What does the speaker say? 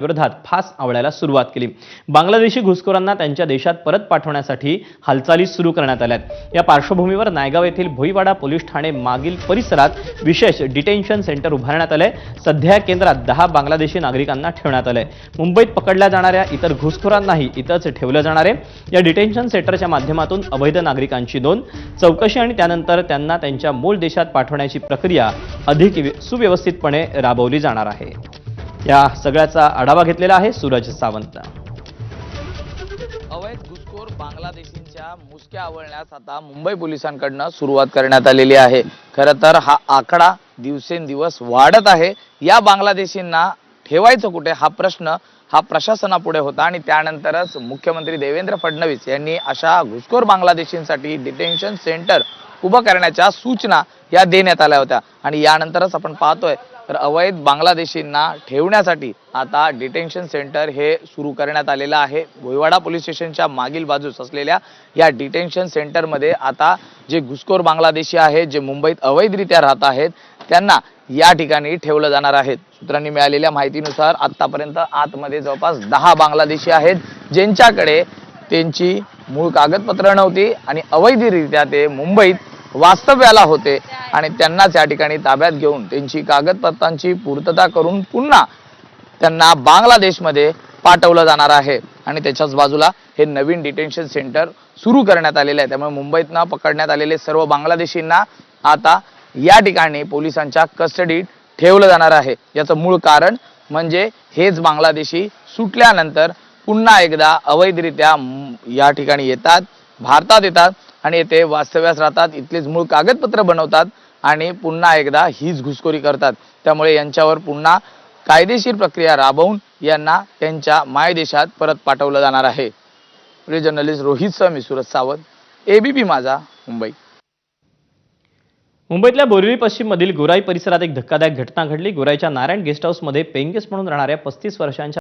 विरोधात फास आवळायला सुरुवात केली। बांगलादेशी घुसखोरांना त्यांच्या देशात परत पाठवण्यासाठी हालचाली सुरू करण्यात आल्यात। या पार्श्वभूमीवर नायगाव येथील भोईवाडा पोलीस ठाणे मागील परिसरात विशेष डिटेन्शन सेंटर उभारण्यात आले। सध्या केंद्रात 10 बांगलादेशी नागरिकांना ठेवण्यात आले। मुंबईत पकडल्या जाणाऱ्या इतर घुसखोरांनाही इथंच ठेवलं जाणार आहे। या डिटेन्शन सेंटरच्या माध्यमातून अवैध नागरिकांची नोंद, चौकशी आणि त्यानंतर त्यांना त्यांच्या मूळ देशात पाठवण्याची प्रक्रिया अधिक सुव्यवस्थितपणे राबवली जाणार आहे। या सगळ्याचा आढावा घेतलेला आहे सूरज सावंत। अवैध घुसखोर बांगलादेशींच्या मुसक्या आवळण्यास आता मुंबई पोलिसांकडून सुरुवात करण्यात आलेली आहे। खरं तर हा आकडा दिवसेंदिवस वाढत आहे। या बांगलादेशींना ठेवायचं कुठे हा प्रश्न प्रशासनापुढे होता आणि त्यानंतरच मुख्यमंत्री देवेंद्र फडणवीस यांनी अशा घुसखोर बांगलादेशींसाठी डिटेन्शन सेंटर उभं करण्याच्या सूचना या देण्यात आल्या होत्या आणि यानंतरच आपण पाहतोय तर अवैध बांगलादेशींना ठेवण्यासाठी आता डिटेन्शन सेंटर हे सुरू करण्यात आलेलं आहे। भोईवाडा पोलीस स्टेशनच्या मागील बाजूस असलेल्या या डिटेन्शन सेंटरमध्ये आता जे घुसखोर बांगलादेशी आहेत, जे मुंबईत अवैधरित्या राहत आहेत, त्यांना या ठिकाणी ठेवलं जाणार आहे। सूत्रांनी मिळालेल्या माहितीनुसार आतापर्यंत आतमध्ये जवळपास 10 बांगलादेशी आहेत, ज्यांच्याकडे त्यांची मूळ कागदपत्र नव्हती आणि अवैधरित्या ते मुंबईत वास्तव्याला होते आणि त्यांनाच या ठिकाणी ताब्यात घेऊन त्यांची कागदपत्रांची पूर्तता करून पुन्हा त्यांना बांगलादेशमध्ये पाठवलं जाणार आहे आणि त्याच्याच बाजूला हे नवीन डिटेन्शन सेंटर सुरू करण्यात आलेले आहे। त्यामुळे मुंबईतनं पकडण्यात आलेले सर्व बांगलादेशींना आता या ठिकाणी पोलिसांच्या कस्टडीत ठेवलं जाणार आहे। याचं मूळ कारण म्हणजे हेच बांगलादेशी सुटल्यानंतर पुन्हा एकदा अवैधरित्या या ठिकाणी येतात, भारतात येतात आणि येथे वास्तव्यास राहतात, इथलेच मूळ कागदपत्र बनवतात आणि पुन्हा एकदा हीच घुसखोरी करतात। त्यामुळे यांच्यावर पुन्हा कायदेशीर प्रक्रिया राबवून यांना त्यांच्या मायदेशात परत पाठवलं जाणार आहे। व्हिडिओ जर्नलिस्ट रोहित सह मी सूरज सावंत, एबीपी माझा, मुंबई। मुंबईतल्या बोरिवली पश्चिम मधील गोराई परिसरात एक धक्कादायक घटना घडली। गोराईच्या नारायण गेस्ट हाऊस मध्ये पेइंग गेस्ट म्हणून राहणाऱ्या 35 वर्षांच्या